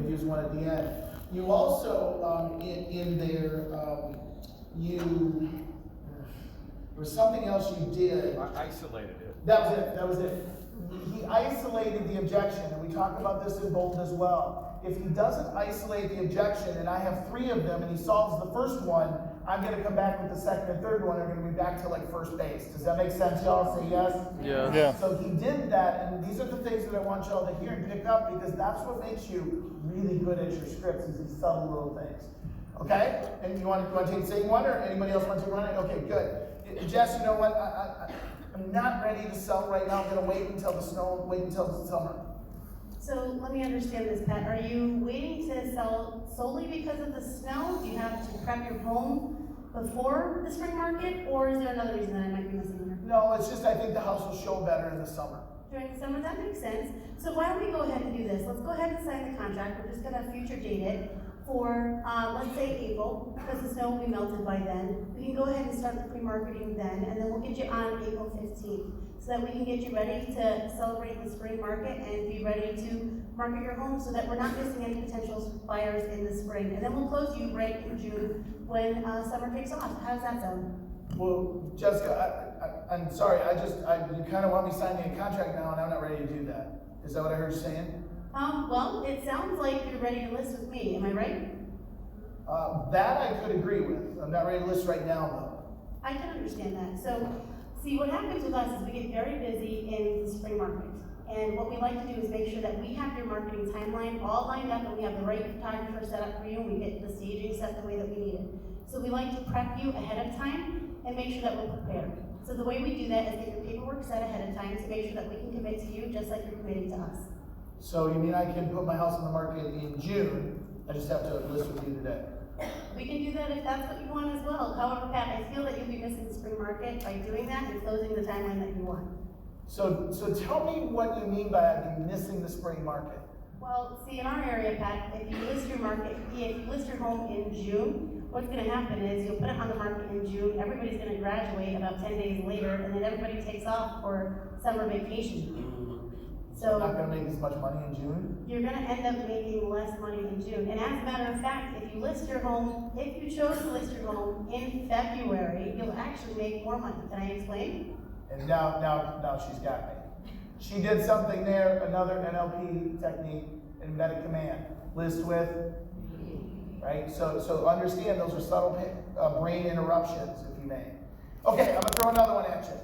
use one at the end. You also, in there, there was something else you did. I isolated it. That was it. He isolated the objection, and we talked about this in bold as well. If he doesn't isolate the objection, and I have 3 of them, and he solves the first one, I'm gonna come back with the second and third one, and we're gonna be back to like first base. Does that make sense, y'all? Say yes? Yeah. So he did that, and these are the things that I want y'all to hear and pick up, because that's what makes you really good at your scripts, is these subtle little things. Okay? And you want to take the same one, or anybody else want to run it? Okay, good. Jess, you know what? I'm not ready to sell right now. I'm gonna wait until the summer. So let me understand this, Pat. Are you waiting to sell solely because of the snow? Do you have to prep your home before the spring market, or is there another reason that I might be missing here? No, it's just I think the house will show better in the summer. During the summer, that makes sense. So why don't we go ahead and do this? Let's go ahead and sign the contract. We're just gonna future date it for, let's say April, because the snow will be melted by then. We can go ahead and start the pre-marketing then, and then we'll get you on April 15th, so that we can get you ready to celebrate the spring market and be ready to market your home, so that we're not missing any potential buyers in the spring. And then we'll close you right in June when summer takes off. How does that sound? Well, Jessica, I'm sorry. You kind of want me signing a contract now, and I'm not ready to do that. Is that what I heard you saying? Well, it sounds like you're ready to list with me. Am I right? That I could agree with. I'm not ready to list right now, though. I can understand that. So, see, what happens with us is we get very busy in the spring market. And what we like to do is make sure that we have your marketing timeline all lined up, and we have the right photographer set up for you, and we get the staging set the way that we need it. So we like to prep you ahead of time and make sure that we're prepared. So the way we do that is get your paperwork set ahead of time to make sure that we can commit to you just like you're committing to us. So you mean I can put my house on the market in June? I just have to list with you today. We can do that if that's what you want as well. However, Pat, I feel that you'll be missing the spring market by doing that and closing the timeline that you want. So tell me what you mean by I'd be missing the spring market. Well, see, in our area, Pat, if you list your home in June, what's gonna happen is you'll put it on the market in June, everybody's gonna graduate about 10 days later, and then everybody takes off for summer vacation. So I'm not gonna make as much money in June? You're gonna end up making less money in June. And as a matter of fact, if you chose to list your home in February, you'll actually make more money. Can I explain? And now she's got me. She did something there, another NLP technique in Meta Command. List with, right? So understand those are subtle brain interruptions, if you may. Okay, I'm gonna throw another one at you.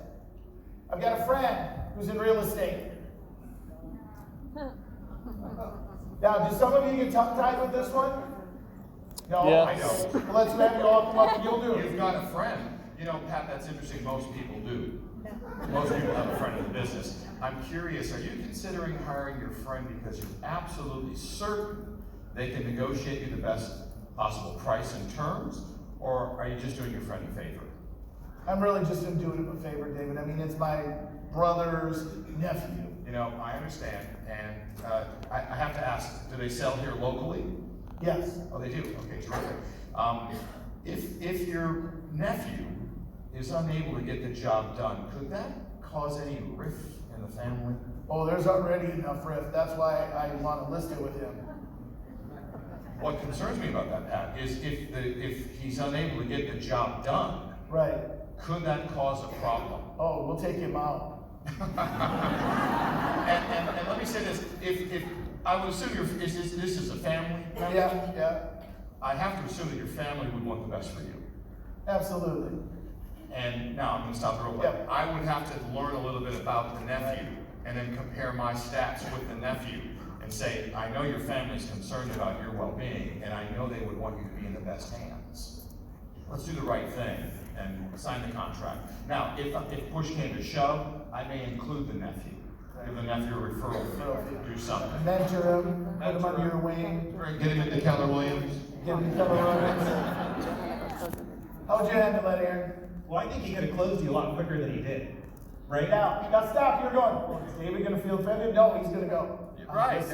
I've got a friend who's in real estate. Now, do some of you get tongue-tied with this one? No, Yeah. I know. Well, let's have you all come up and you'll do it. You've got a friend. You know, Pat, that's interesting. Most people do. Most people have a friend in the business. I'm curious, are you considering hiring your friend because you're absolutely certain they can negotiate you the best possible price and terms, or are you just doing your friend a favor? I'm really just doing him a favor, David. I mean, it's my brother's nephew. You know, I understand, and I have to ask, do they sell here locally? Yes. Oh, they do? Okay, terrific. If your nephew is unable to get the job done, could that cause any rift in the family? Oh, there's already enough rift. That's why I want to list it with him. What concerns me about that, Pat, is if he's unable to get the job done, Right. could that cause a problem? Oh, we'll take him out. And let me say this, if I would assume this is a family? Yeah. I have to assume that your family would want the best for you. Absolutely. And now I'm going to stop real quick. Yep. I would have to learn a little bit about the nephew and then compare my stats with the nephew and say, I know your family's concerned about your well-being, and I know they would want you to be in the best hands. Let's do the right thing and sign the contract. Now, if push came to shove, I may include the nephew. Give the nephew a referral fee, do something. Mentor him, put him under your wing, Get him into Keller Williams. give him a couple runs. How would you handle that, Aaron? Well, I think he could have closed you a lot quicker than he did, right? Now stop. You're going. Well, is David going to feel offended? No, he's going to go. Right.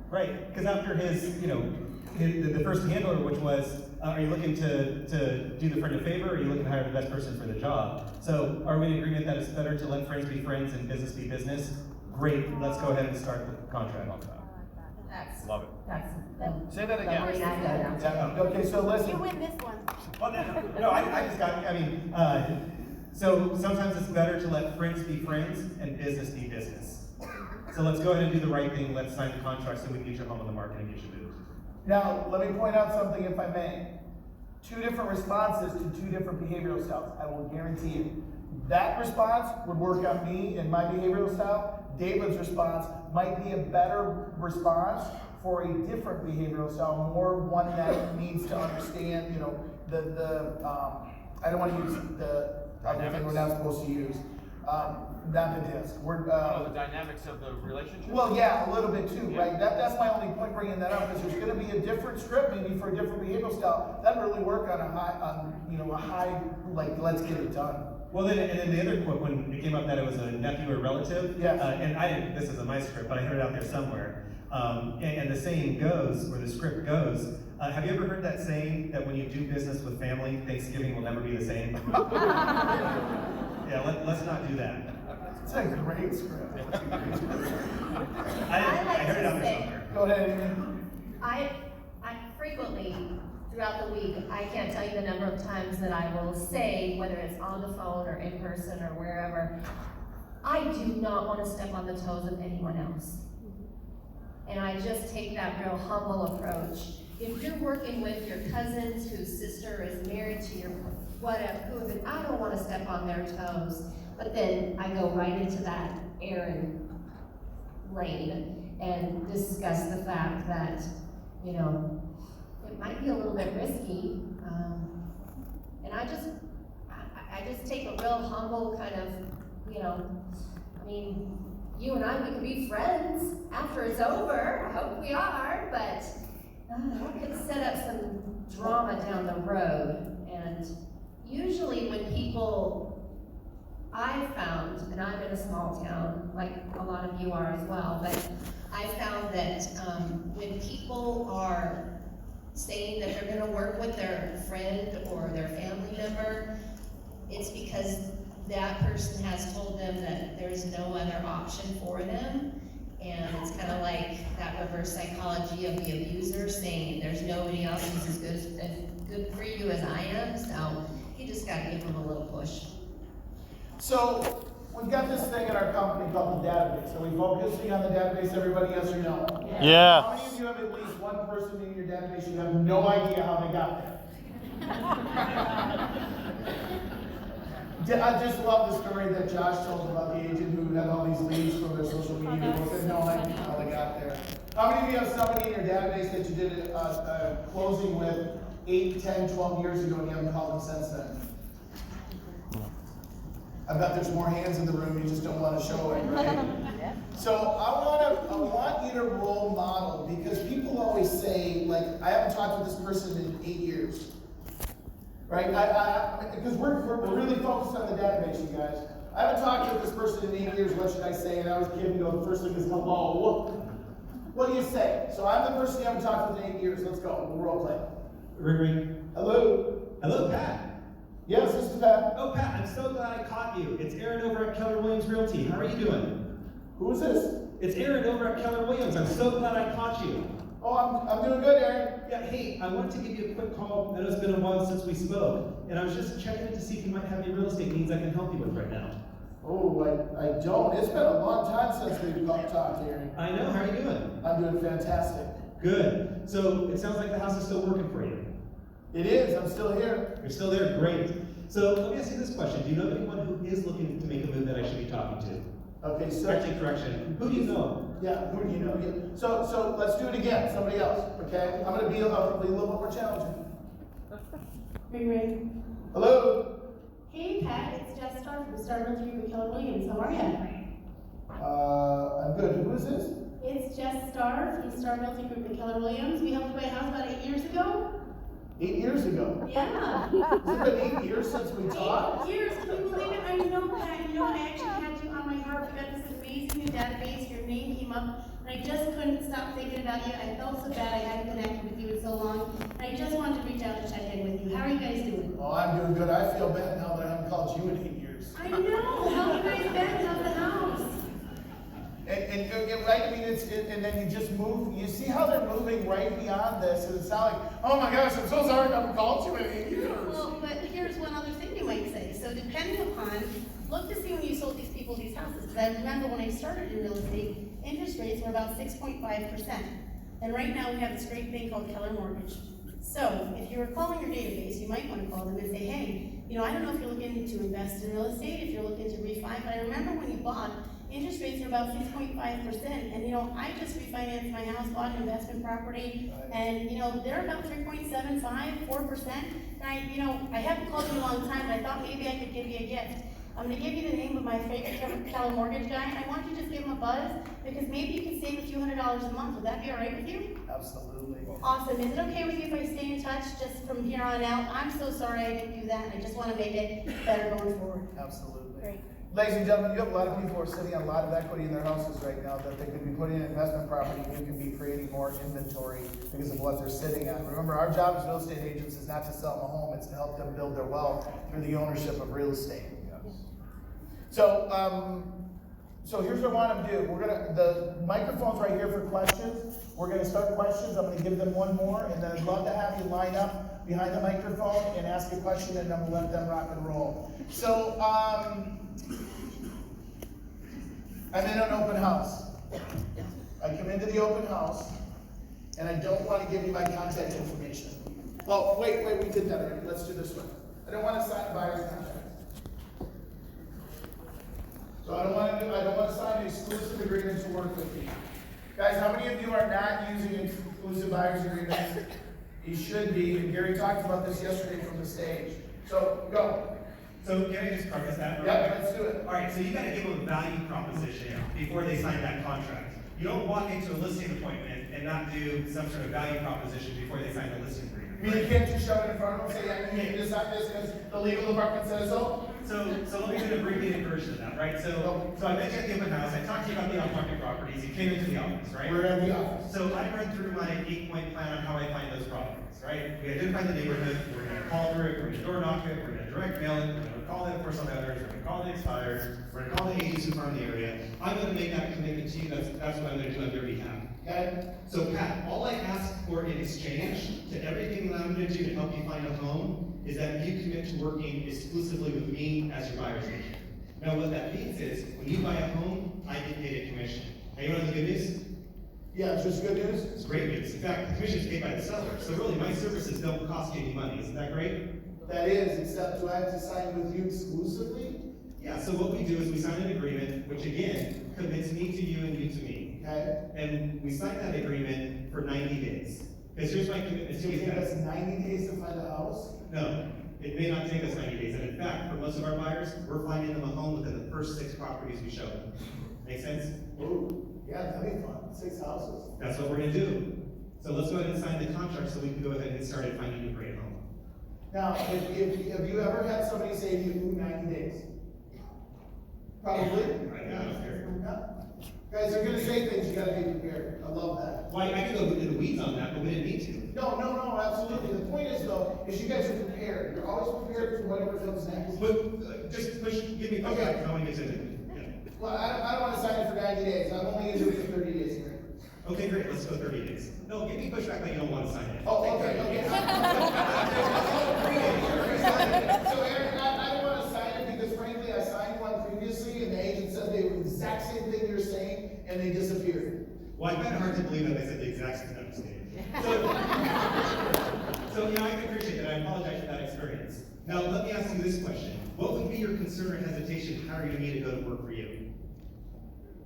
Right, because after the first handler, which was, are you looking to do the friend a favor, or are you looking to hire the best person for the job? So are we in agreement that it's better to let friends be friends and business be business? Great, let's go ahead and start the contract on that. That's Love it. That's. Say that again. the way I go down. Yeah, okay, so listen. You win this one. Well, no, I just got, so sometimes it's better to let friends be friends and business be business. So let's go ahead and do the right thing, let's sign the contract so we can get your home on the market and get you moved. Now, let me point out something if I may. Two different responses to two different behavioral styles, I will guarantee you. That response would work on me and my behavioral style. David's response might be a better response for a different behavioral style, more one that needs to understand, I don't want to use the other thing we're not supposed to use. Not the disc. The dynamics of the relationship? Well, yeah, a little bit too, Yeah. right? That's my only point bringing that up, is there's gonna be a different script maybe for a different behavioral style. That'd really work on a high, like, let's get it done. Well, then, and then the other quote, when it came up that it was a nephew or relative, Yes. and I didn't, this isn't my script, but I heard it out there somewhere. And the saying goes, or the script goes, have you ever heard that saying that when you do business with family, Thanksgiving will never be the same? Yeah, let's not do that. It's a great script. I like heard it to out there say- somewhere. Go ahead, Amy. I frequently, throughout the week, I can't tell you the number of times that I will say, whether it's on the phone or in person or wherever, I do not want to step on the toes of anyone else. And I just take that real humble approach. If you're working with your cousins whose sister is married to your whatever, whoever, I don't want to step on their toes. But then I go right into that errand lane and discuss the fact that, it might be a little bit risky. And I just take a real humble kind of, you and I, we could be friends after it's over. I hope we are, but that could set up some drama down the road. And usually when people, I've found, and I'm in a small town, like a lot of you are as well, but I found that when people are saying that they're gonna work with their friend or their family member, it's because that person has told them that there's no other option for them. And it's kind of like that reverse psychology of the abuser saying there's nobody else who's as good for you as I am, so you just gotta give them a little push. So, we've got this thing in our company called the database. Are we focusing on the database, everybody, yes or no? Yeah. How many of you have at least one person in your database you have no idea how they got there? I just love the story that Josh told about the agent who had all these leads from their social media people had no idea how they got there. How many of you have somebody in your database that you did a closing with 8, 10, 12 years ago and you haven't called them since then? I bet there's more hands in the room, you just don't want to show it, right? So I want you to role model, because people always say, like, I haven't talked with this person in 8 years. Right? Because we're really focused on the database, you guys. I haven't talked with this person in 8 years, what should I say? And I was kidding, the first thing is hello. What do you say? So I'm the person you haven't talked with in 8 years, let's go, we'll role play. Ring, ring. Hello? Hello, Pat. Yes, this is Pat. Oh, Pat, I'm so glad I caught you. It's Aaron over at Keller Williams Realty. How are you doing? Who is this? It's Aaron over at Keller Williams. I'm so glad I caught you. Oh, I'm doing good, Aaron. Yeah, hey, I wanted to give you a quick call. I know it's been a while since we spoke, and I was just checking in to see if you might have any real estate needs I can help you with right now. Oh, I don't. It's been a long time since we've talked, Aaron. I know, how are you doing? I'm doing fantastic. Good. So it sounds like the house is still working for you. It is, I'm still here. You're still there, great. So let me ask you this question. Do you know of anyone who is looking to make a move that I should be talking to? Okay, so. Actually, correction. Who do you know? Yeah, who do you know? Yeah. So let's do it again, somebody else, okay? I'm gonna be a little bit more challenging. Ring, ring. Hello? Hey, Pat, it's Jess Starr from Star Realty with Keller Williams. How are you? I'm good. Who is this? It's Jess Starr from Star Realty Group with Keller Williams. We helped you buy a house about 8 years ago. 8 years ago. Yeah. Has it been 8 years since we talked? 8 years, can you believe it? I know, Pat. I actually had you on my heart. We got this amazing new database. Your name came up, and I just couldn't stop thinking about you. I felt so bad I hadn't connected with you in so long. And I just wanted to reach out and check in with you. How are you guys doing? Oh, I'm doing good. I feel bad now that I haven't called you in 8 years. I know. How have you guys been? How's the house? Right, I mean, and then you just move, you see how they're moving right beyond this, and it's not like, oh my gosh, I'm so sorry, I haven't called you in 8 years. Well, but here's one other thing you might say. So depending upon, look to see when you sold these people these houses. Because I remember when I started in real estate, interest rates were about 6.5%. And right now we have this great thing called Keller Mortgage. So if you're calling your database, you might want to call them and say, hey, I don't know if you're looking to invest in real estate, if you're looking to refi, but I remember when you bought, interest rates were about 6.5%, and I just refinanced my house, bought an investment property, and they're about 3.75, 4%. And I haven't called you in a long time, but I thought maybe I could give you a gift. I'm gonna give you the name of my favorite Keller Mortgage guy, and I want you to just give him a buzz, because maybe you can save a few $100s a month. Would that be all right with you? Absolutely. Awesome. Is it okay with you if I stay in touch just from here on out? I'm so sorry I didn't do that. I just want to make it better going forward. Absolutely. Great. Ladies and gentlemen, you have a lot of people who are sitting on a lot of equity in their houses right now that they could be putting in investment property, and you can be creating more inventory because of what they're sitting on. Remember, our job as real estate agents is not to sell them a home, it's to help them build their wealth through the ownership of real estate. So here's what I want to do. The microphone's right here for questions. We're gonna start questions. I'm gonna give them one more, and then I'd love to have you line up behind the microphone and ask a question, and then we'll let them rock and roll. So, I'm in an open house. I come into the open house, and I don't want to give you my contact information. Well, wait, we did that already. Let's do this one. I don't want to sign a buyer's contract. So I don't want to sign an exclusive agreement to work with you. Guys, how many of you are not using exclusive buyer's agreements? You should be, and Gary talked about this yesterday from the stage. So, go. So can I just preface that? Yeah, let's do it. All right, so you gotta give them a value proposition before they sign that contract. You don't walk into a listing appointment and not do some sort of value proposition before they sign the listing agreement. I mean, you can't just shove it in front of them and say, I need this, not this, because the legal department says so. So let me do an abbreviated version of that, right? So I met you at the open house, I talked to you about the off-market properties, you came into the office, right? We're at the office. So I run through my 8-point plan on how I find those properties, right? We identify the neighborhood, we're gonna call through it, we're gonna door knock it, we're gonna direct mail it, we're gonna call the first owners, we're gonna call the expires, we're gonna call the agents who are in the area. I'm gonna make that commitment to you, that's what I'm gonna do on your behalf. Okay? So Pat, all I ask for in exchange to everything that I'm gonna do to help you find a home is that you commit to working exclusively with me as your buyer's agent. Now what that means is, when you buy a home, I get paid a commission. Now you want the good news? Yeah, it's just good news? It's great news. In fact, the commission is paid by the seller, so really my services don't cost you any money. Isn't that great? That is, except do I have to sign with you exclusively? Yeah, so what we do is we sign an agreement, which again, commits me to you and you to me. Okay? And we sign that agreement for 90 days. Because here's my commitment So to you you think guys. that's 90 days to find a house? No, it may not take us 90 days. And in fact, for most of our buyers, we're finding them a home within the first 6 properties we show them. Make sense? Ooh, yeah, that'd be fun. 6 houses. That's what we're gonna do. So let's go ahead and sign the contract so we can go ahead and get started finding you a great home. Now, have you ever had somebody say to you, 90 days? Probably. Right now, here. Yeah. Guys, you're gonna say things, you gotta be prepared. I love that. Well, I could go into the weeds on that, but we didn't need to. No, absolutely. The point is though, is you guys are prepared. You're always prepared for whatever comes next. But just push, give me a Okay. I want to get to it. Yeah. Well, I don't wanna sign it for 90 days. I'm only gonna do it for 30 days here. Okay, great, let's go 30 days. No, give me pushback that you don't want to sign it. Oh, okay. So Eric, I don't wanna sign it because frankly, I signed one previously and the agent said they were the exact same thing you're saying and they disappeared. Well, I find it hard to believe that they said the exact same thing. So, I can appreciate that. I apologize for that experience. Now, let me ask you this question. What would be your concern or hesitation hiring me to go to work for you?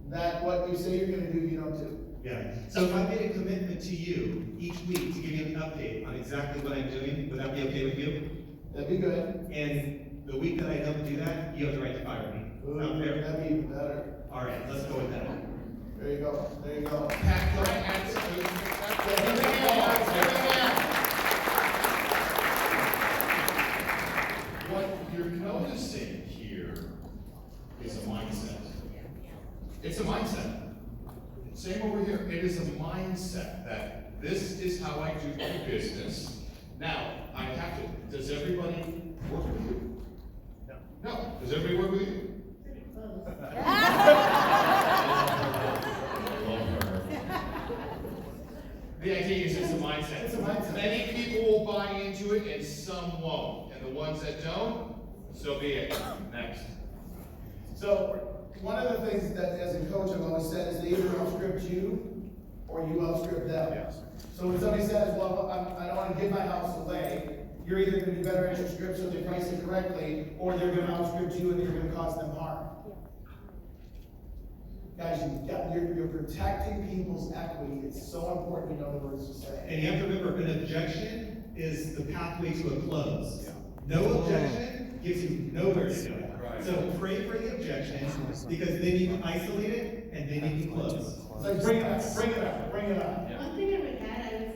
That what you say you're gonna do, you don't do. Yeah. So if I made a commitment to you each week to give you an update on exactly what I'm doing, would that be okay with you? That'd be good. And the week that I don't do that, you have the right to fire me. Ooh, Sound fair? that'd be even better. All right, let's go with that. There you go, there you go. Pat, can I add something? Yeah, give me a hand, guys, give me a hand. What you're noticing here is a mindset. It's a mindset. Same over here. It is a mindset that this is how I do my business. Now, I have to, does everybody work with you? No. Does everybody work with you? I think it's just a mindset. It's a mindset. Many people will buy into it and some won't. And the ones that don't, so be it. Next. So, one of the things that as a coach I've always said is they either outstrip you or you outstrip them. Yes. So when somebody says, well, I don't want to give my house away, you're either going to be better at your script so they price it correctly, or they're going to outstrip you and you're going to cause them harm. Guys, you're protecting people's equity. It's so important to know the words to say. And you have to remember, an objection is the pathway to a close. No objection gives you nowhere to go. Right. So pray for the objection, because they need to isolate it and they need to close. It's like, bring it up, bring it up, bring it up. Yeah. One thing I would add,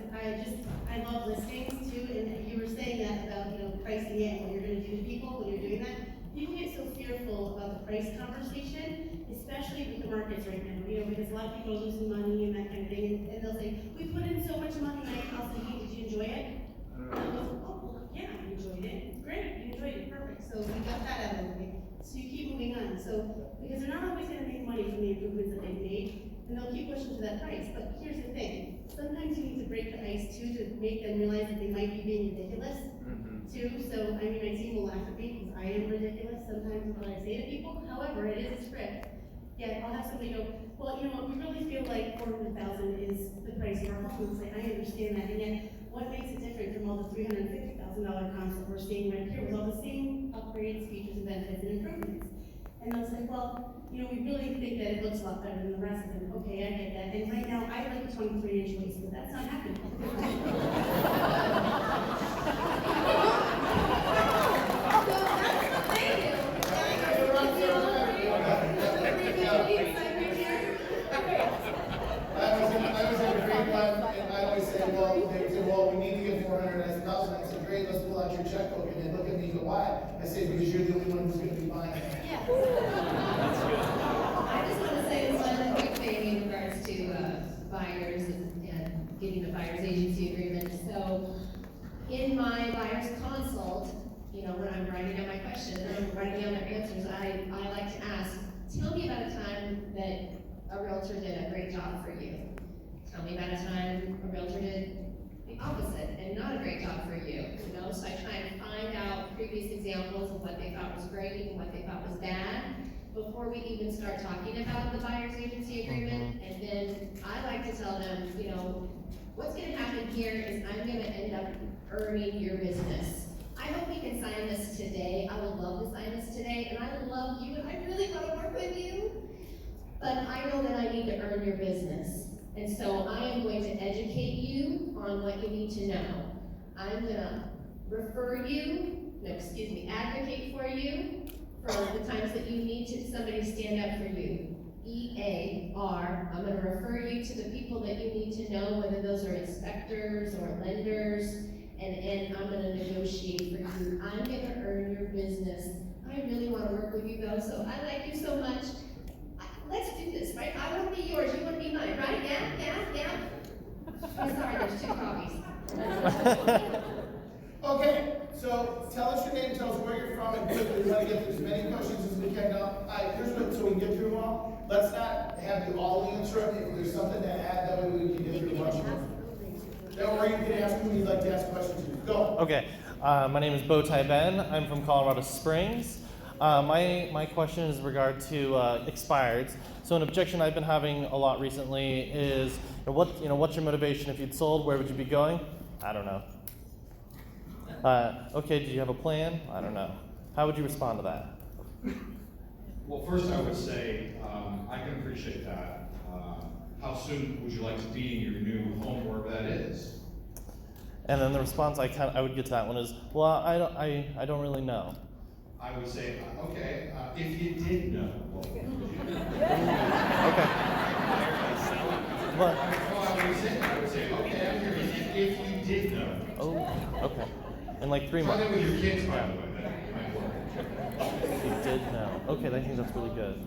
I love listings too, and you were saying that about, pricing it, what you're gonna do to people when you're doing that. People get so fearful about the price conversation, especially with the markets right now, because a lot of people are losing money and that kind of thing, and they'll say, we put in so much money in my house, and hey, did you enjoy it? And I'll go, oh, well, yeah, I enjoyed it, great, you enjoyed it, perfect, so we got that out of the way. So you keep moving on, so, because they're not always gonna make money from the improvements that they've made, and they'll keep pushing to that price, but here's the thing, sometimes you need to break the ice too, to make them realize that they might be being ridiculous, too, so, my team will laugh at me, because I am ridiculous sometimes when I say to people, however, it is a script. Yeah, I'll have somebody go, well, you know what, we really feel like 400,000 is the price of our home, and say, I understand that, and yet, what makes it different from all the $350,000 comps that we're seeing right here with all the same upgrades, features, and benefits and improvements? And they'll say, well, we really think that it looks a lot better than the rest of them. Okay, I get that. And right now, I like a 23-inch waist, but that's not happening. I was in a great one, and I always say, well, they say, well, we need to get 400,000. I said, great, let's pull out your checkbook, and they look at me and go, why? I say, because you're the only one who's gonna be buying it. I just want to say one quick thing in regards to buyers and getting a buyer's agency agreement. So in my buyer's consult, when I'm writing down my questions and I'm writing down their answers, I like to ask, tell me about a time that a realtor did a great job for you. Tell me about a time a realtor did the opposite and not a great job for you. So I try and find out previous examples of what they thought was great and what they thought was bad before we even start talking about the buyer's agency agreement. And then I like to tell them, what's gonna happen here is I'm gonna end up earning your business. I hope we can sign this today. I would love to sign this today, and I love you, and I really wanna work with you. But I know that I need to earn your business. And so I am going to educate you on what you need to know. I'm gonna advocate for you for the times that you need somebody to stand up for you. EAR, I'm gonna refer you to the people that you need to know, whether those are inspectors or lenders, and I'm gonna negotiate for you. I'm gonna earn your business. I really wanna work with you though, so I like you so much. Let's do this, right? I wanna be yours, you wanna be mine, right? Yeah. I'm sorry, there's 2 copies. Okay, so tell us your name, tell us where you're from, and quickly, we want to get through as many questions as we can now. Here's what, so we can get through them all. Let's not have you all answer them. If there's something to add, that way we can get through a bunch of them. Or you can ask who you'd like to ask questions to. Go. Okay, my name is Bowtie Ben. I'm from Colorado Springs. My question is in regard to expireds. So an objection I've been having a lot recently is, what's your motivation? If you'd sold, where would you be going? I don't know. Okay, do you have a plan? I don't know. How would you respond to that? Well, first I would say, I can appreciate that. How soon would you like to be in your new home, wherever that is? And then the response I would get to that one is, well, I don't really know. I would say, okay, if you did know, what would you do? Okay. But, I would say, okay, I'm curious, if you did know. oh, okay. In like 3 Try months. that with your kids, by the way, that might work. You did know. Okay, I think that's really good.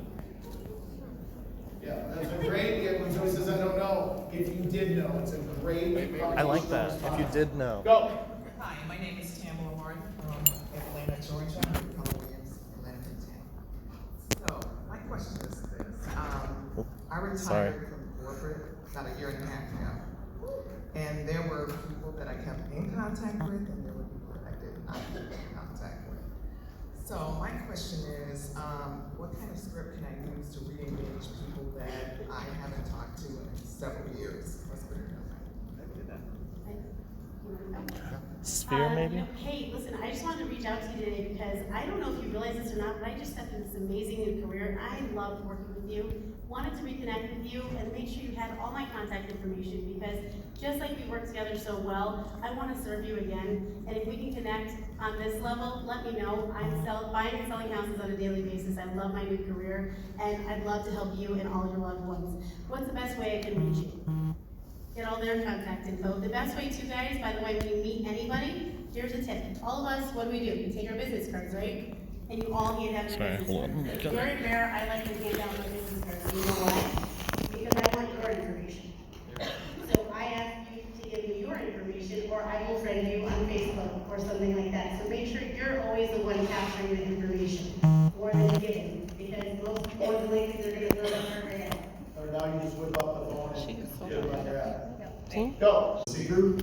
Yeah, that's a great, when somebody says, I don't know, if you did know, it's a great. I like that. If you did know. Go. Hi, my name is Tamara Martin from Atlanta, Georgia. I'm from Williams, Atlanta, So, my question is this. I sorry. retired from corporate about a year and a half ago. And there were people that I kept in contact with, and there were people that I did not keep in contact with. So my question is, what kind of script can I use to re-engage people that I haven't talked to in several years? Let's put it that way. Sphere, maybe? Hey, listen, I just wanted to reach out to you today because I don't know if you realize this or not, but I just stepped into this amazing new career. I loved working with you, wanted to reconnect with you and make sure you had all my contact information because just like we work together so well, I want to serve you again. And if we can connect on this level, let me know. I'm buying and selling houses on a daily basis. I love my new career and I'd love to help you and all your loved ones. What's the best way I can reach you? Get all their contact info. The best way too, guys, by the way, when you meet anybody, here's a tip. All of us, what do? We take our business cards, right? And you all hand out your Sorry, business hold on. cards. It's very rare, I like to hand out my business cards. You know why? Because I want your information. So I ask you to give me your information, or I will friend you on Facebook or something like that. So make sure you're always the one capturing the information more than giving, because most more than likely they're gonna throw it further out. Or now you just whip up the phone and get it on your app. Team? Go. Seeker,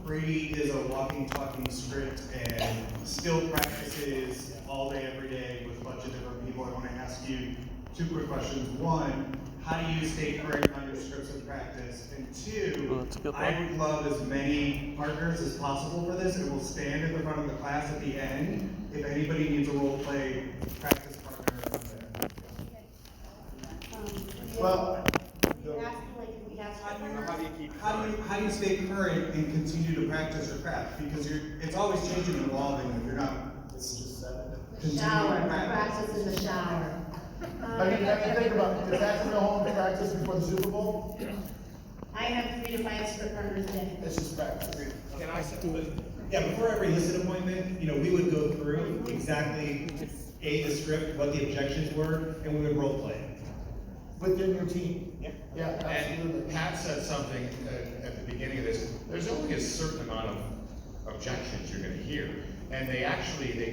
Brady is a walking, talking script and still practices all day, every day with a bunch of different people. I want to ask you two quick questions. One, how do you stay current on your scripts and practice? And Oh, two, that's a good I one. would love as many partners as possible for this, and we'll stand at the front of the class at the end. If anybody needs a role play practice partner, I'm there. Well, You're asking like if we have partners? How do you stay current and continue to practice your craft? Because it's always changing and evolving if you're not it's just seven. continuing Shower, to practice. practice in the shower. I mean, think about it. Did Patrick go home and practice before the Super Bowl? I have 3 to 5 script partners a day. It's just practice. Can I say? Yeah, before every listed appointment, we would go through exactly the script, what the objections were, and we would role play. Within your team. Yeah. Yeah, And absolutely. Pat said something at the beginning of this, there's only a certain amount of objections you're gonna hear, and they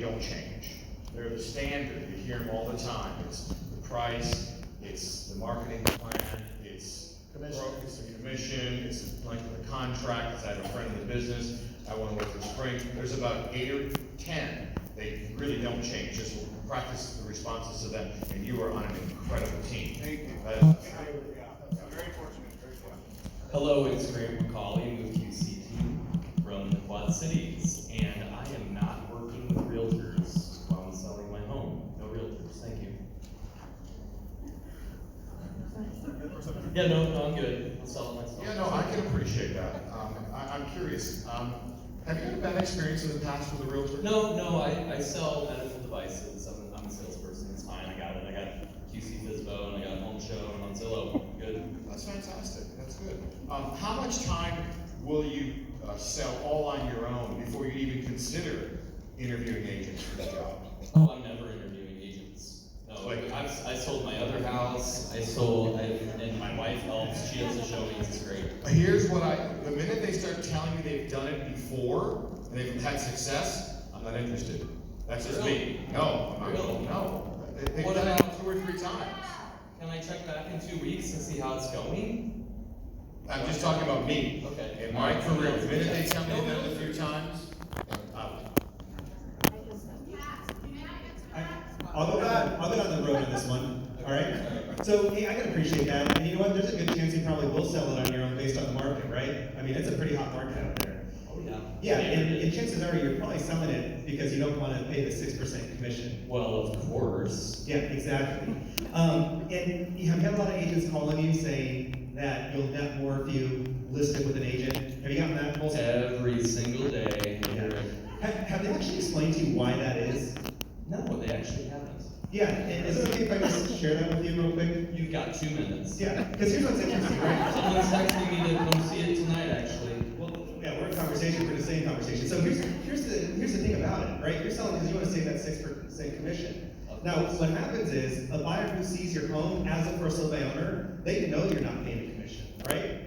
don't change. They're the standard, you hear them all the time. It's the price, it's the marketing plan, it's Commission. It's the commission, it's the length of the contract, it's I have a friend in the business, I wanna work for Spring. There's about 8 or 10, they really don't change, just practice the responses to them, and you are on an incredible team. Thank you. Very fortunate, very fortunate. Hello, it's Grant McCauley with QCT from the Quad Cities, and I am not working with realtors while I'm selling my home. No realtors, thank you. Yeah, no, I'm good. I'll sell it myself. Yeah, no, I can appreciate that. I'm curious, have you had a bad experience in the past with a realtor? No, I sell medical devices. I'm a salesperson. It's fine. I got it. I got QC Fizbo and I got Home Show and on Zillow. Good. That's fantastic, that's good. How much time will you sell all on your own before you even consider interviewing agents for the job? Oh, I'm never interviewing agents. No, Like- I sold my other house. And my wife helps. She does the showings. It's great. Here's what the minute they start telling me they've done it before and they've had success, I'm not interested. That's just me. No, I'm not, Really? no. They've What done it about- 2 or 3 times. Can I check back in 2 weeks and see how it's going? I'm just talking about me. Okay. In my career, the minute they tell me they've done it a few times, I'm out. I'll go down the road on this one, all right? So, I can appreciate that, and you know what, there's a good chance you probably will sell it on your own based on the market, right? I mean, it's a pretty hot market out there. Oh, yeah. Yeah, and chances are you're probably selling it because you don't want to pay the 6% commission. Well, of course. Yeah, exactly. And you have got a lot of agents calling you saying that you'll net more if you list it with an agent. Have you gotten that, Colson? Every single day. Have they actually explained to you why that is? No, they actually haven't. Yeah, and is it okay if I just share that with you real quick? You've got 2 minutes. Yeah, because here's what's interesting, right? Someone's texting me to come see it tonight, actually. Well, yeah, we're in conversation, we're in the same conversation. So here's the thing about it, right? You're selling because you want to save that 6% commission. Now, what happens is, a buyer who sees your home as a first by owner, they know you're not paying a commission, right?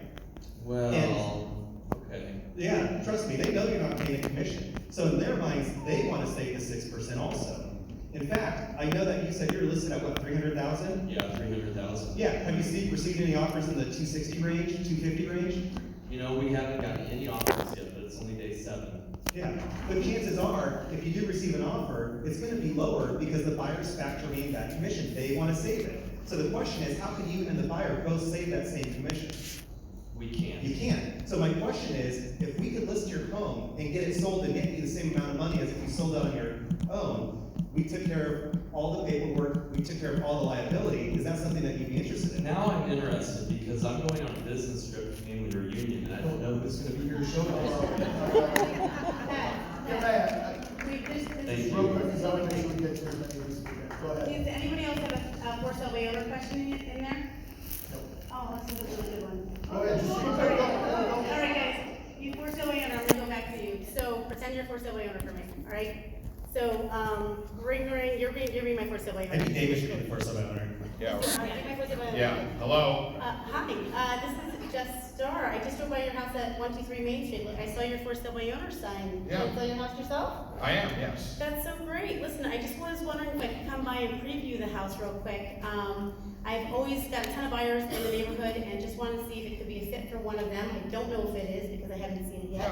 Well, okay. Yeah, trust me, they know you're not paying a commission. So in their minds, they want to save the 6% also. In fact, I know that you said you're listed at what, 300,000? Yeah, 300,000. Yeah, have you received any offers in the 260 range, 250 range? You know, we haven't gotten any offers yet, but it's only day 7. Yeah, but chances are, if you do receive an offer, it's gonna be lower because the buyer's factoring in that commission. They wanna save it. So the question is, how can you and the buyer both save that same commission? We can't. You can't. So my question is, if we could list your home and get it sold and get you the same amount of money as if you sold it on your own, we took care of all the paperwork, we took care of all the liability, is that something that you'd be interested in? Now I'm interested because I'm going on a business trip to family reunion and I don't know who's gonna be here to show me. Thank Real you. quick, because I want to make sure we get to as many of these as we can. Go ahead. Does anybody else have a for sale by owner question in there? Oh, this is a really good one. Go ahead, just go, go, go. All right, guys, you for sale by owner, I'm gonna go back to you. So pretend you're for sale by owner for me, all right? So, ring, you're being my for sale by I owner. think David should be the first owner. Yeah. All right, you're my for sale by owner. Yeah, hello? Hi, this is Jess Starr. I just drove by your house at 123 Main Street. I saw your for sale by owner sign. Yeah. Did you sell your house yourself? I am, yes. That's so great. Listen, I just was wondering if I could come by and preview the house real quick. I've always got a ton of buyers in the neighborhood and just wanted to see if it could be a fit for one of them. I don't know if it is because I haven't seen it yet.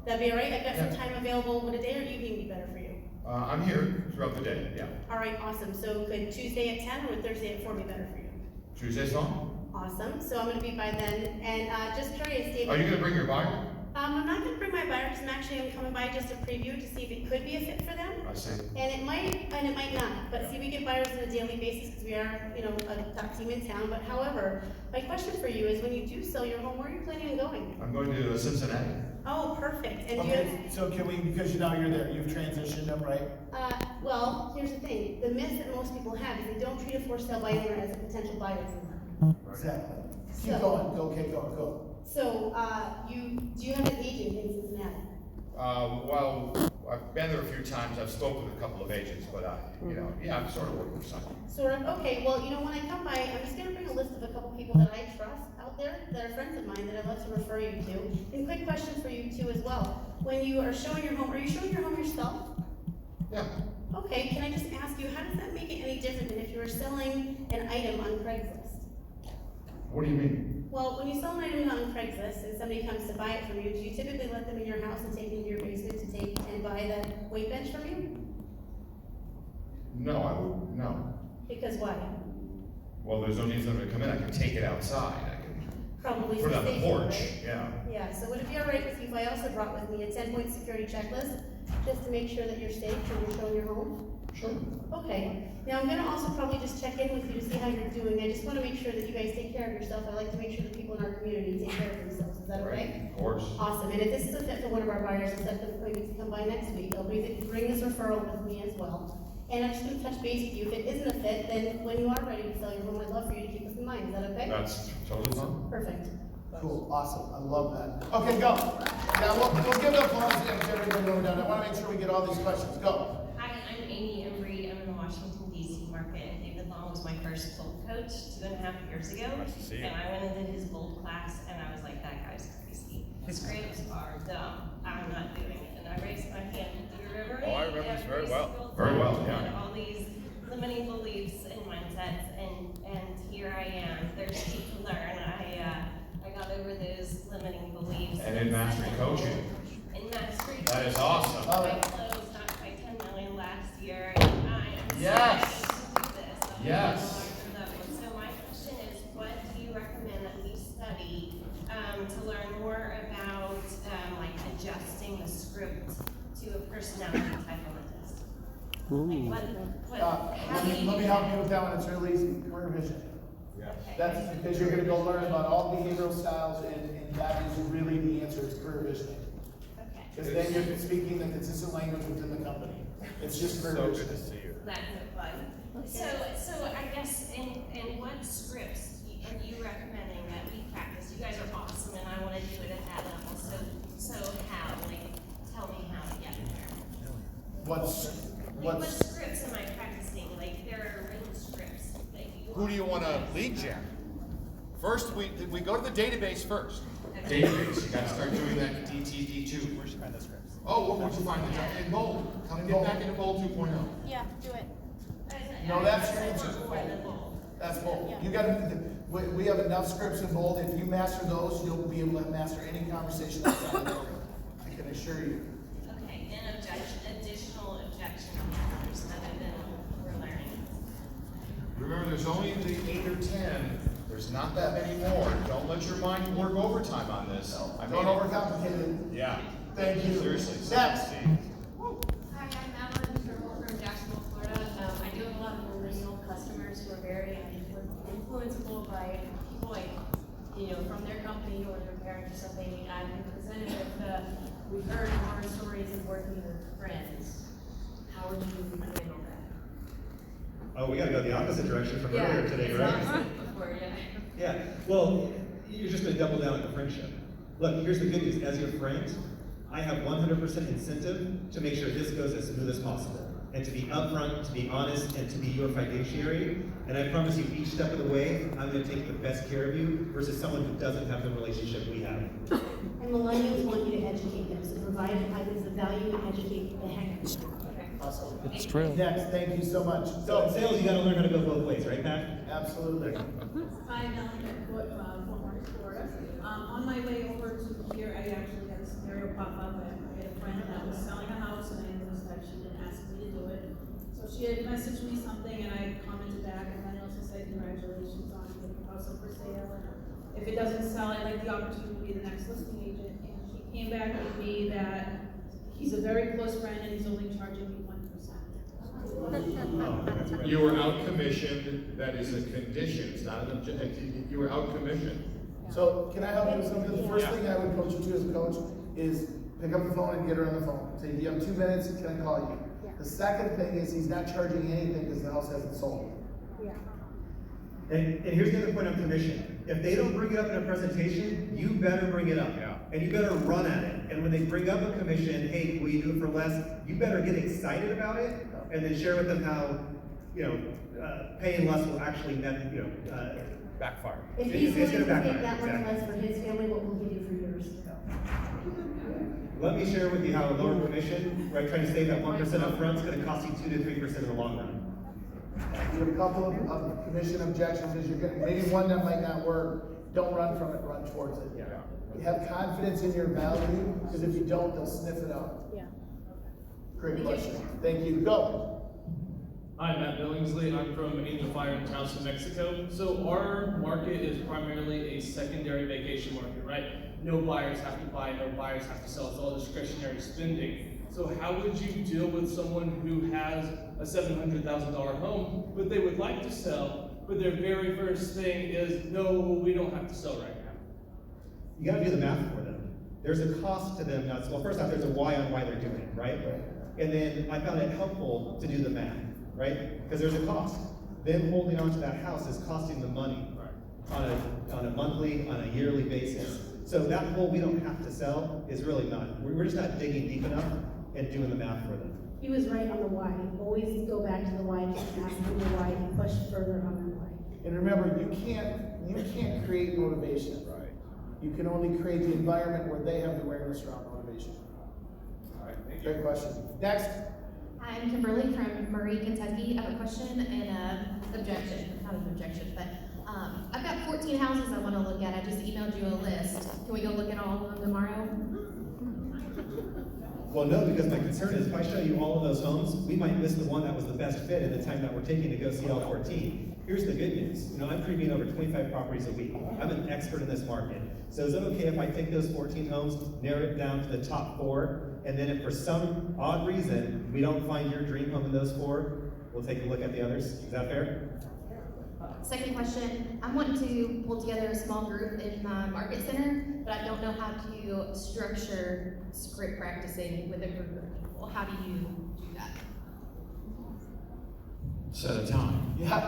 That'd be all right? I've got some time available. Would a day or evening be better for you? I'm here throughout the day, yeah. All right, awesome. So could Tuesday at 10 or would Thursday at 4 be better for you? Tuesday's fine. Awesome. So I'm gonna be by then. And just curious, David. Are you gonna bring your buyer? I'm not gonna bring my buyers. I'm coming by just to preview to see if it could be a fit for them. I see. And it might not, but see, we get buyers on a daily basis because we are, a top team in town, but however, my question for you is when you do sell your home, where are you planning on going? I'm going to Cincinnati. Oh, perfect, and do you Okay, so can we, because now you're there, you've transitioned them, right? well, here's the thing, the myth that most people have is they don't treat a for sale by owner as a potential buyer for them. Exactly. Keep So- going, go, okay, go. So, do you have an agent in Cincinnati? Well, I've been there a few times, I've spoken with a couple of agents, but yeah, I'm sort of working with some. Sort of, okay, well, when I come by, I'm just gonna bring a list of a couple people that I trust out there, that are friends of mine, that I'd love to refer you to. And quick question for you too as well, when you are showing your home, are you showing your home yourself? Yeah. Okay, can I just ask you, how does that make it any different than if you were selling an item on Craigslist? What do you mean? Well, when you sell an item on Craigslist and somebody comes to buy it from you, do you typically let them in your house and take it into your basement to take and buy that weight bench from you? No, I would, no. Because why? Well, there's no need for them to come in, I can take it outside, I can Probably put it for on the safety, porch, right? yeah. Yeah, so would it be all right with you if I also brought with me a 10-point security checklist, just to make sure that you're safe when you're showing your home? Sure. Okay, now I'm gonna also probably just check in with you to see how you're doing. I just wanna make sure that you guys take care of yourself. I like to make sure that people in our community take care of themselves. Is that okay? Of course. Awesome, and if this is a fit for one of our buyers, I'll set them maybe to come by next week. I'll bring this referral with me as well. And I'm just gonna touch base with you. If it isn't a fit, then when you are ready to sell your home, I'd love for you to keep us in mind. Is that okay? That's totally fine. Perfect. Cool, awesome, I love that. Okay, go. Now, we'll give the applause to everybody over down. I wanna make sure we get all these questions, go. Hi, I'm Amy Embreed. I'm in the Washington DC market. David Long was my first bolt coach 2.5 years ago. Nice to see you. And I went and did his bolt class and I was like, that guy's crazy. Scripts are dumb. I'm not doing it. And I raised my hand. Do you remember me? Oh, I remember this very well. Every Very well, single yeah. And all these limiting beliefs and mindsets and here I am. There's deep to learn. I got over those limiting beliefs. And in mastery coaching. In mastery That is awesome. All I right. closed not by 10 million last year, and I am Yes. so excited to do this. I'm Yes. gonna learn from them. So my question is, what do you recommend that we study to learn more about like adjusting the script to a personality type on a test? Like how Let do me you help you with that one, it's really easy, career vision. Okay. That's because you're gonna go learn about all behavioral styles, and that is really the answer, is career visioning. Okay. Because then you're speaking the consistent language within the company. It's just career visioning. That's so fun. So I guess in what scripts are you recommending that we practice? You guys are awesome and I wanna do it at that level, so how, like, tell me how to get there. What What scripts am I practicing? Like, there are written scripts that you. Who do you want to lead gen? First, we go to the database first. Database, you gotta start doing that DTD2. Where'd you find those scripts? Oh, what would you find in Bold? Come get back into Bold 2.0. Yeah, do it. No, that's your answer. That's bold. You gotta, we have enough scripts in bold. If you master those, you'll be able to master any conversation outside of the room. I can assure you. Okay, and additional objection factors other than we're learning. Remember, there's only the 8 or 10. There's not that many more. Don't let your mind work overtime on this. I Don't mean, overcomplicate it. yeah. Thank you. Seriously. Next. Steve. Hi, I'm Madeline Turble from Jacksonville, Florida. I do have a lot of millennial customers who are very influenceable by people like, from their company or their parents or something. I've been presented with, we've heard horror stories of working with friends. How would you handle that? Oh, we gotta go the opposite direction from earlier today, right? Before, yeah. Yeah, well, you're just gonna double down on the friendship. Look, here's the good news, as your friend, I have 100% incentive to make sure this goes as smooth as possible. And to be upfront, to be honest, and to be your fiduciary. And I promise you, each step of the way, I'm gonna take the best care of you versus someone who doesn't have the relationship we have. And millennials want you to educate them, so provide items of value and educate the heck out of them. Awesome. It's true. Next, thank you so much. So in sales, you gotta learn how to go both ways, right, Pat? Absolutely. Hi, Melanie McFoot from Fort Myers, Florida. On my way over to here, I actually had a scenario pop up. I had a friend that was selling a house, and I noticed that she didn't ask me to do it. So she had messaged me something, and I commented back, and I also said congratulations on getting the house up for sale. And if it doesn't sell, I'd like the opportunity to be the next listing agent. And she came back with me that he's a very close friend, and he's only charging me 1%. Oh, that's right. You were out commissioned. That is a condition. It's not an objection. You were out commissioned. So can I help you with something? The first thing I would coach you to as a coach is pick up the phone and get her on the phone. Say, you have 2 minutes, can I call you? The second thing is he's not charging anything because the house hasn't sold. And here's the other point on commission. If they don't bring it up in a presentation, you better bring it up. Yeah. And you better run at it. And when they bring up a commission, hey, will you do it for less? You better get excited about it and then share with them how, paying less will actually Backfire. If he's It's willing gonna to take backfire, that much exactly. less for his family, what will he do for yours? Let me share with you how a lower commission, right, trying to save that 1% up front is gonna cost you 2 to 3% in the long run. You have a couple of commission objections, is you're gonna, maybe one that might not work, don't run from it, run towards it. Yeah. You have confidence in your value, because if you don't, they'll sniff it out. Yeah. Great question. Thank you. Go. Hi, Matt Billingsley. I'm from Angel Fire in Towson, Mexico. So our market is primarily a secondary vacation market, right? No buyers have to buy, no buyers have to sell. It's all discretionary spending. So how would you deal with someone who has a $700,000 home, but they would like to sell, but their very first thing is, no, we don't have to sell right now? You gotta do the math for them. There's a cost to them, well, first off, there's a why on why they're doing it, right? And then I found it helpful to do the math, right? Because there's a cost. Them holding on to that house is costing them money on a monthly, on a yearly basis. So that whole we don't have to sell is really not, we're just not digging deep enough and doing the math for them. He was right on the why. Always go back to the why, keep asking the why, and push further on the why. And remember, you can't create motivation. Right. You can only create the environment where they have the awareness around motivation. All right, thank you. Great question. Next. Hi, I'm Kimberly from Murray, Kentucky. I have a question and an objection. Not an objection, but I've got 14 houses I want to look at. I just emailed you a list. Can we go look at all of them tomorrow? Well, no, because my concern is if I show you all of those homes, we might miss the one that was the best fit in the time that we're taking to go see all 14. Here's the good news. I'm previewing over 25 properties a week. I'm an expert in this market. So is it okay if I take those 14 homes, narrow it down to the top 4, and then if for some odd reason we don't find your dream home in those 4, we'll take a look at the others? Is that fair? Second question, I'm wanting to pull together a small group in my market center, but I don't know how to structure script practicing with a group of people. How do you do that? Set a time. Yeah.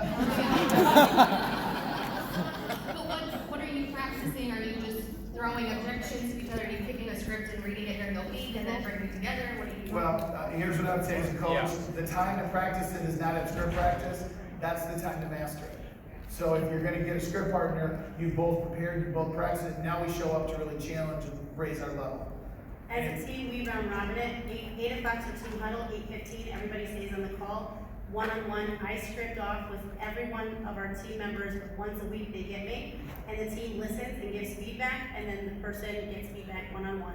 But what are you practicing? Are you just throwing objections to each other? Are you picking a script and reading it during the week and then bringing it together? What do you? Well, here's what I would say as a coach. The time to practice it is not at script practice. That's the time to master it. So if you're gonna get a script partner, you both prepared, you both practiced it, now we show up to really challenge and raise our level. As a team, we round robin it. 8 o'clock to team huddle, 8:15, everybody stays on the call. one-on-one. I script off with every one of our team members once a week they get me, and the team listens and gives feedback, and then the person gets feedback one-on-one,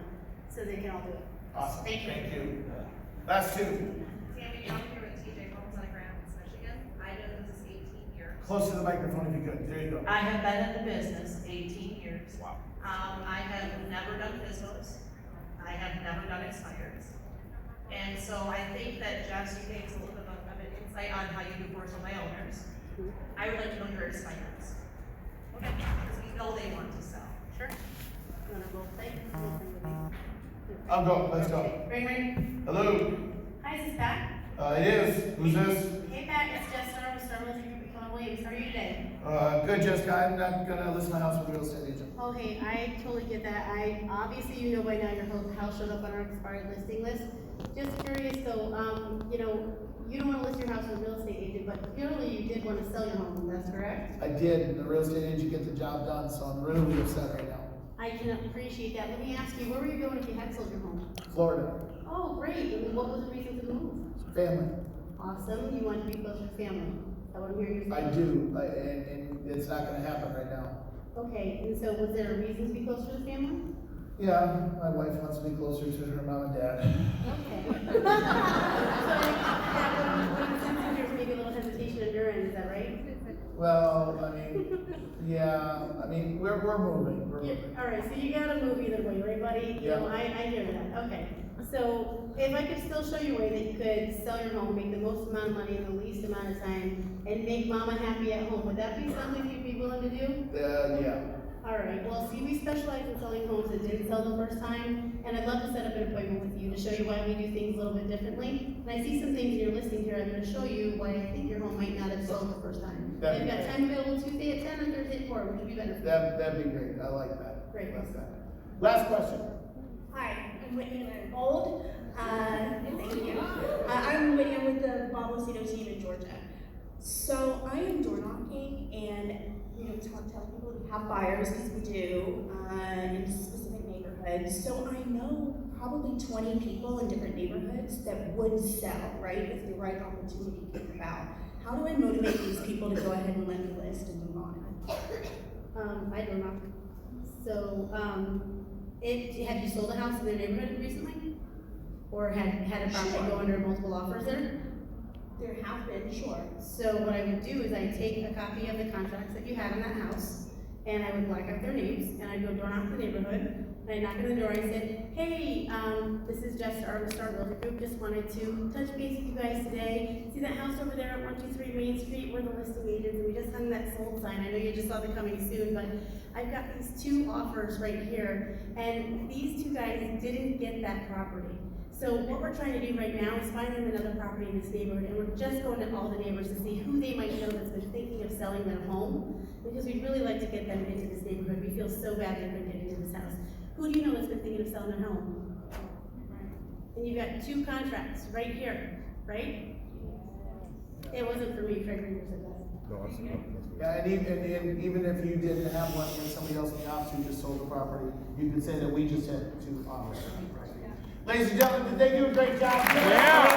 so they can all do it. Awesome, Thank you. Last two, Sammy John here with TJ Homes on Grand Rapids, Michigan. I've been in this 18 years. close to the microphone if you could, there you go. I have been in the business 18 years. Wow. I have never done FSBOs. I have never done expireds. And so I think that Jess, you gave us a little bit of an insight on how you do work with my owners. I would like to know your expireds. Okay. Because we know they want to sell. Sure. You wanna roll play? I'll go, let's go. Ring, ring. Hello, Hi, is this Pat? it is, who's this? Hey Pat, it's Jess Star with Star Realty Group at Keller Williams. How are you today? Good, Jessica, I'm not gonna list my house with a real estate agent. Oh, hey, I totally get that. Obviously you know by now your whole house showed up on our expired listing list. Just curious though, you know, you don't wanna list your house with a real estate agent, but clearly you did wanna sell your home, that's correct? I did, and the real estate agent get the job done, so I'm really upset right now. I can appreciate that. Let me ask you, where were you going if you had sold your home? Florida, Oh, great. And what was the reason to move? family, Awesome. You want to be closer to family. I want to hear you say. I do, and it's not gonna happen right now. Okay, and so was there a reason to be closer to family? Yeah, my wife wants to be closer to her mom and dad. Okay. So, that what I'm sensing there's maybe a little hesitation on your end, is that right? Well, I mean, yeah, I mean, we're moving, we're Yeah, moving. all right, so you gotta move either way, right, buddy? You know, I hear that, okay. So, if I could still show you a way that you could sell your home, make the most amount of money in the least amount of time, and make mama happy at home, would that be something you'd be willing to do? Yeah, All right, well, see, we specialize in selling homes that didn't sell the first time, and I'd love to set up an appointment with you to show you why we do things a little bit differently. And I see some things in your listing here, I'm gonna show you why I think your home might not have sold the first time. That'd I've be got great. time available Tuesday at 10 and Thursday at 4, which would be better for you. that'd be great, I like that. Great. Like that. Last question. Hi, I'm Whitney Old. Thank you. I'm Whitney, I'm with the Bob Lucido team in Georgia. So I am door knocking and, telling people we have buyers, because we do, in specific neighborhoods. So I know probably 20 people in different neighborhoods that would sell, right, if the right opportunity came about. How do I motivate these people to go ahead and let me list and move on? I don't know. So, have you sold a house in the neighborhood recently? Or had a property go under multiple offers there? There have been, sure. So what I would do is I'd take a copy of the contracts that you had on that house, and I would black out their names, and I'd go door knock the neighborhood, and I'd knock on the door, and I said, hey, this is Jess Star with Star Realty Group, just wanted to touch base with you guys today. See that house over there at 123 Main Street, we're the listing agents, and we just hung that sold sign. I know you just saw the coming soon, but I've got these 2 offers right here, and these 2 guys didn't get that property. So what we're trying to do right now is find them another property in this neighborhood, and we're just going to all the neighbors to see who they might know that's been thinking of selling their home, because we'd really like to get them into this neighborhood. We feel so bad they couldn't get into this house. Who do you know that's been thinking of selling their home? And you've got 2 contracts right here, right? It wasn't for me, Craig Reader said that. Yeah, and even if you didn't have one, and somebody else in the office who just sold the property, you could say that we just had 2 offers. Ladies and gentlemen, did they do a great job? Yeah.